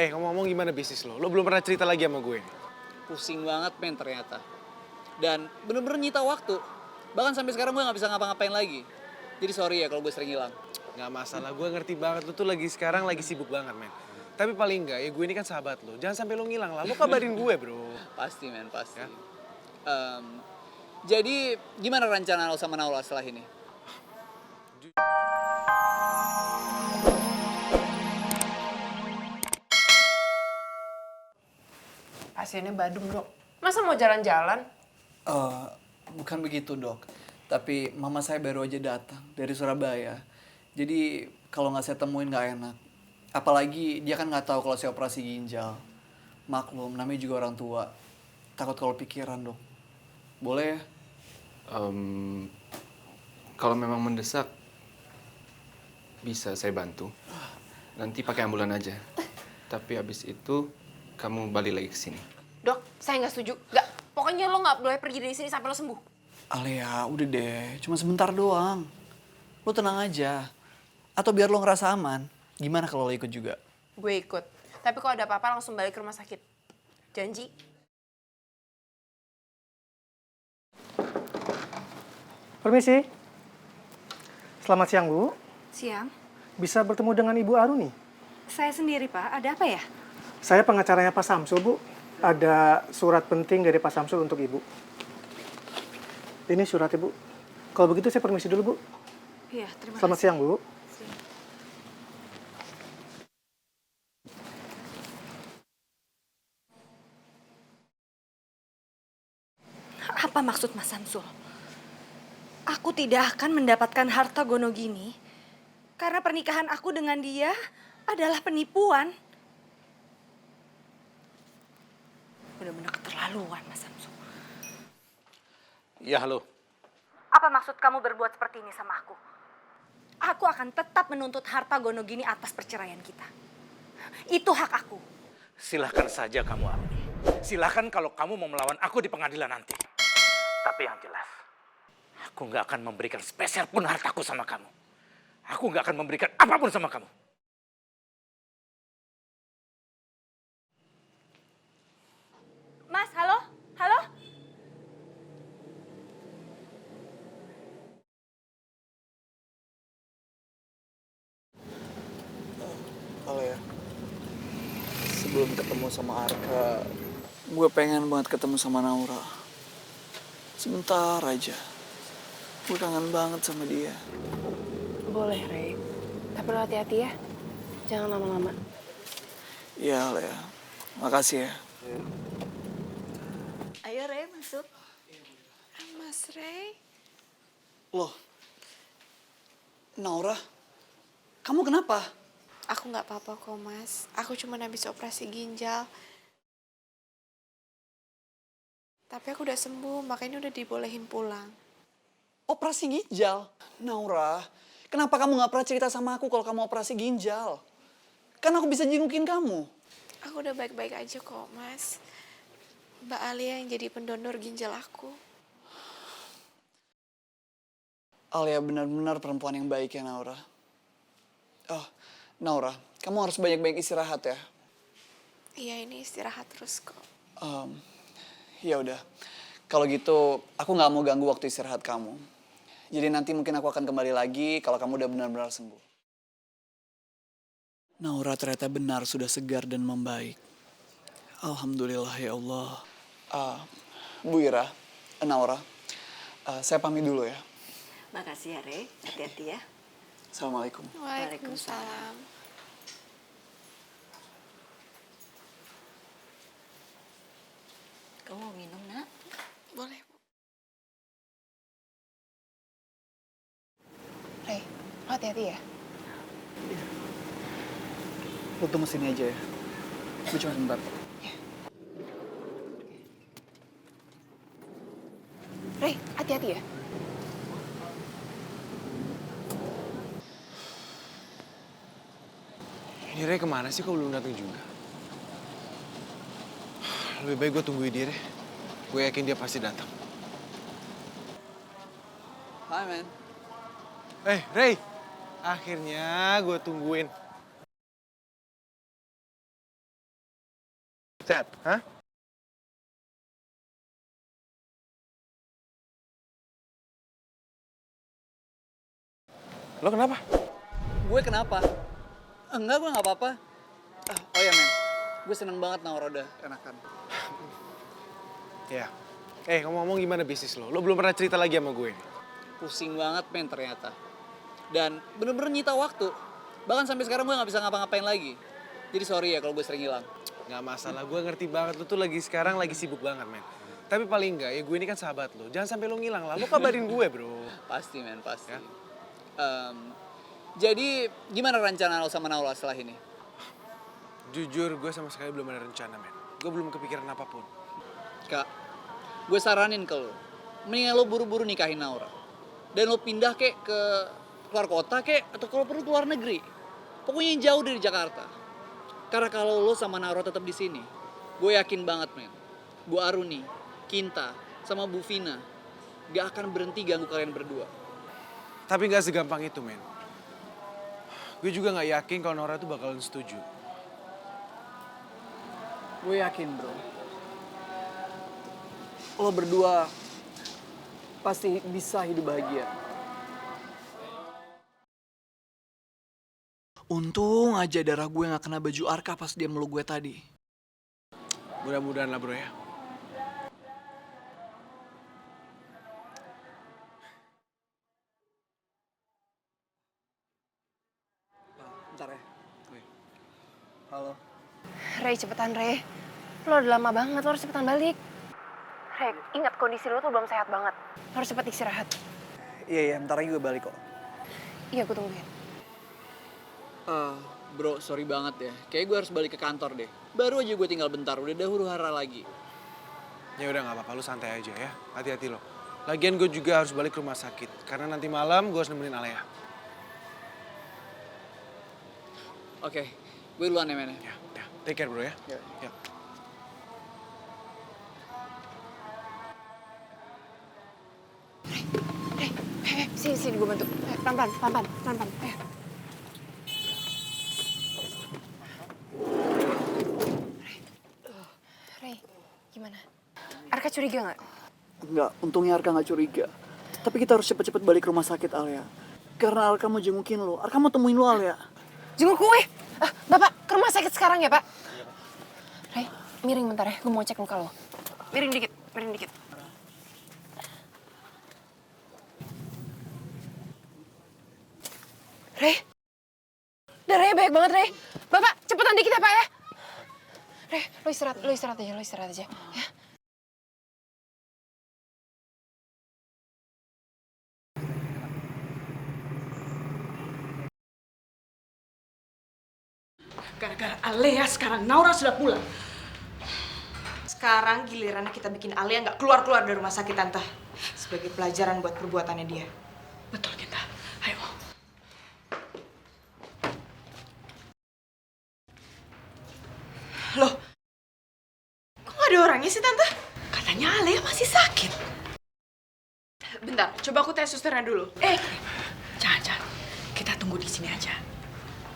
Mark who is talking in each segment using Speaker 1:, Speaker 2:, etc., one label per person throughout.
Speaker 1: Ngomong-ngomong gimana bisnis lo? Lo belum pernah cerita lagi sama gue.
Speaker 2: Pusing banget men ternyata. Dan bener-bener nyita waktu. Bahkan sampai sekarang gue gak bisa ngapa-ngapain lagi. Jadi sorry ya kalau gue sering hilang.
Speaker 1: Gak masalah, gue ngerti banget lo tuh sekarang lagi sibuk banget, men. Tapi paling enggak ya gue ini kan sahabat lo. Jangan sampai lo ngilang lah. Lo kabarin gue, bro.
Speaker 2: Pasti men, pasti.
Speaker 1: Ya?
Speaker 2: Jadi gimana rencana lo sama Naura setelah ini?
Speaker 3: Pasiennya Badung, Dok. Masa mau jalan-jalan?
Speaker 2: Bukan begitu dok. Tapi mama saya baru aja datang dari Surabaya. Jadi kalau nggak saya temuin nggak enak. Apalagi dia kan nggak tahu kalau saya operasi ginjal. Maklum, namanya juga orang tua. Takut kalau pikiran dok. Boleh ya?
Speaker 4: Kalau memang mendesak, bisa saya bantu. Nanti pakai ambulan aja. Tapi abis itu kamu balik lagi ke sini.
Speaker 3: Dok, saya nggak setuju. Nggak. Pokoknya lo nggak boleh pergi dari sini sampai lo sembuh.
Speaker 2: Alia, udah deh. Cuma sebentar doang. Lo tenang aja. Atau biar lo ngerasa aman. Gimana kalau lo ikut juga?
Speaker 3: Gue ikut. Tapi kalau ada apa-apa langsung balik ke rumah sakit. Janji?
Speaker 5: Permisi. Selamat siang, Bu.
Speaker 6: Siang,
Speaker 5: Bisa bertemu dengan Ibu Aruni?
Speaker 6: saya sendiri Pak. Ada apa ya?
Speaker 5: Saya pengacaranya Pak Samsul, Bu. Ada surat penting dari Pak Samsul untuk Ibu. Ini surat Ibu. Kalau begitu saya permisi dulu, Bu.
Speaker 6: Iya, terima
Speaker 5: Selamat
Speaker 6: kasih.
Speaker 5: siang, Bu.
Speaker 6: Apa maksud Mas Samsul? Aku tidak akan mendapatkan harta Gonogini karena pernikahan aku dengan dia adalah penipuan. Benar-benar keterlaluan, Mas Samsul.
Speaker 7: Ya, halo.
Speaker 6: Apa maksud kamu berbuat seperti ini sama aku? Aku akan tetap menuntut harta Gonogini atas perceraian kita. Itu hak aku.
Speaker 7: Silahkan saja kamu, Aruni. Silahkan kalau kamu mau melawan aku di pengadilan nanti. Tapi yang jelas, aku nggak akan memberikan spesial pun hartaku sama kamu. Aku nggak akan memberikan apapun sama kamu.
Speaker 6: Mas, halo? Halo?
Speaker 2: Halo ya. Sebelum ketemu sama Arka, gue pengen banget ketemu sama Naura. Sebentar aja. Gue kangen banget sama dia.
Speaker 3: Boleh, Rey. Tapi lo hati-hati ya. Jangan lama-lama.
Speaker 2: Iya, Lea. Makasih ya.
Speaker 6: Ayo, Rey, masuk.
Speaker 8: Mas Ray,
Speaker 2: Loh, Naura, kamu kenapa?
Speaker 8: aku nggak apa-apa kok mas. Aku cuma habis operasi ginjal. Tapi aku udah sembuh, makanya udah dibolehin pulang.
Speaker 2: Operasi ginjal? Naura, kenapa kamu nggak pernah cerita sama aku kalau kamu operasi ginjal? Kan aku bisa jengukin kamu.
Speaker 8: Aku udah baik-baik aja kok mas. Mbak Alia yang jadi pendonor ginjal aku.
Speaker 2: Alia benar-benar perempuan yang baik ya, Naura. Oh, Naura, kamu harus banyak-banyak istirahat ya.
Speaker 8: Iya ini istirahat terus kok.
Speaker 2: Ya udah, kalau gitu aku nggak mau ganggu waktu istirahat kamu. Jadi nanti mungkin aku akan kembali lagi kalau kamu udah benar-benar sembuh. Naura ternyata benar sudah segar dan membaik. Alhamdulillah ya Allah. Bu Ira, Naura, saya pamit dulu ya.
Speaker 6: Makasih ya, Rey. Hati-hati ya.
Speaker 2: Assalamualaikum.
Speaker 8: Waalaikumsalam.
Speaker 6: Kamu mau minum, Nak?
Speaker 8: Boleh Bu.
Speaker 3: Rey, lo hati-hati ya.
Speaker 2: Lu tunggu sini aja ya. Gue cuma sebentar.
Speaker 3: Rey, hati-hati ya.
Speaker 1: Ini Ray kemana sih? Kok belum datang juga? Lebih baik gue tungguin dia deh. Gue yakin dia pasti datang.
Speaker 2: Hai, men.
Speaker 1: Ray. Akhirnya gue tungguin. Sehat? Hah? Lo kenapa?
Speaker 2: Gue kenapa? Enggak, gue nggak apa-apa. Oh ya men, gue seneng banget Naura udah enakan.
Speaker 1: Ya. Ngomong-ngomong gimana bisnis lo? Lo belum pernah cerita lagi sama gue.
Speaker 2: Pusing banget men ternyata. Dan bener-bener nyita waktu. Bahkan sampai sekarang gue nggak bisa ngapa-ngapain lagi. Jadi sorry ya kalau gue sering hilang.
Speaker 1: Nggak masalah, gue ngerti banget. Lo tuh sekarang lagi sibuk banget, men. Tapi paling enggak, ya gue ini kan sahabat lo. Jangan sampai lo ngilang lah. Lo kabarin gue, bro.
Speaker 2: Pasti men, pasti.
Speaker 1: Ya.
Speaker 2: Jadi gimana rencana lo sama Naura setelah ini?
Speaker 1: Jujur, gue sama sekali belum ada rencana, men. Gue belum kepikiran apapun.
Speaker 2: Kak, gue saranin ke lo. Mendingan lo buru-buru nikahin Naura. Dan lo pindah kek ke luar kota kek, atau kalau perlu ke luar negeri. Pokoknya yang jauh dari Jakarta. Karena kalau lo sama Naura tetap di sini, gue yakin banget men. Bu Aruni, Kinta, sama Bu Vina gak akan berhenti ganggu kalian berdua.
Speaker 1: Tapi nggak segampang itu, men. Gue juga nggak yakin kalau Nora tuh bakalan setuju.
Speaker 2: Gue yakin bro. Lo berdua pasti bisa hidup bahagia. Untung aja darah gue gak kena baju Arka pas dia meluk gue tadi.
Speaker 1: Mudah-mudahan lah, bro ya.
Speaker 2: Bentar ya. Halo.
Speaker 3: Rey, cepetan Rey. Lo udah lama banget, lo harus cepetan balik. Rey, ingat kondisi lo tuh belum sehat banget. Lo harus cepet istirahat.
Speaker 2: Iya, bentar lagi gue balik kok.
Speaker 3: Iya, gue tungguin.
Speaker 2: Bro, sorry banget ya. Kayaknya gue harus balik ke kantor deh. Baru aja gue tinggal bentar, udah dahulu hara lagi.
Speaker 1: Ya udah nggak apa-apa, lu santai aja ya. Hati-hati lo. Lagian gue juga harus balik ke rumah sakit. Karena nanti malam gue harus nemenin Alea.
Speaker 2: Oke, gue duluan ya men.
Speaker 1: Ya, take care bro ya. Ya.
Speaker 3: Sini, gue bantu. Pelan-pelan. Rey, gimana? Arka curiga nggak?
Speaker 2: Enggak, untungnya Arka gak curiga. Tapi kita harus cepet-cepet balik ke rumah sakit, Alia. Karena Arka mau jengukin lo. Arka mau temuin lo, Alia.
Speaker 3: Jenguk gue? Bapak, ke rumah sakit sekarang ya, Pak? Rey, miring bentar ya. Gue mau cek muka lo. Miring dikit. Rey, darahnya banyak banget, Rey. Bapak, cepetan dikit ya, Pak ya? Rey, lo istirahat aja. Ya.
Speaker 9: Gara-gara Alea sekarang Naura sudah pulang. Sekarang gilirannya kita bikin Alea nggak keluar-keluar dari rumah sakit, Tante. Sebagai pelajaran buat perbuatannya dia. Betul, kita. Ayo. Loh, kok nggak ada orangnya sih, Tante? Katanya Alea masih sakit. Bentar, coba aku tes susternya dulu. Jangan. Kita tunggu di sini aja.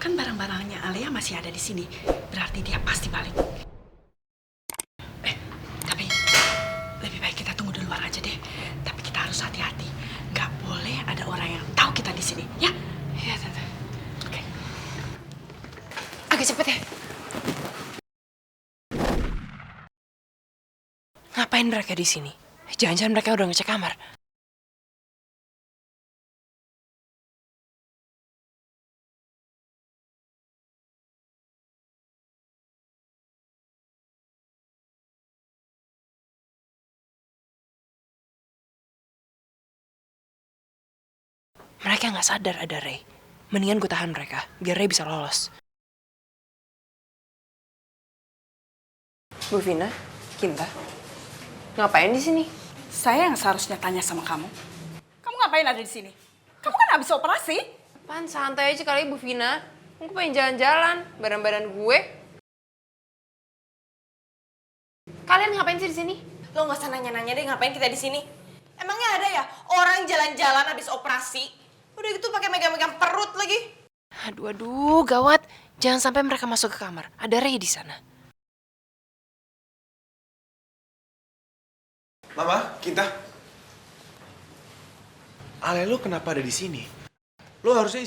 Speaker 9: Kan barang-barangnya Alea masih ada di sini. Berarti dia pasti balik. Tapi lebih baik kita tunggu di luar aja deh. Tapi kita harus hati-hati. Nggak boleh ada orang yang tahu kita di sini, ya? Iya, Tante. Oke.
Speaker 3: Agak cepet ya. Ngapain mereka di sini? Jangan-jangan mereka udah ngecek kamar. Mereka nggak sadar ada Rey. Mendingan gue tahan mereka, biar Rey bisa lolos. Bu Vina, Kinta, ngapain di sini?
Speaker 9: Saya yang seharusnya tanya sama kamu. Kamu ngapain ada di sini? Kamu kan habis operasi.
Speaker 3: Pan santai aja kali Bu Vina. Gue pengen jalan-jalan, badan-badan gue. Kalian ngapain sih di sini?
Speaker 6: Lo nggak usah nanya-nanya deh ngapain kita di sini. Emangnya ada ya orang jalan-jalan habis operasi? Udah gitu pakai megang-megang perut lagi.
Speaker 3: Aduh, gawat. Jangan sampai mereka masuk ke kamar. Ada Rey di sana.
Speaker 1: Mama, Kinta. Ale lo kenapa ada di sini? Lo harusnya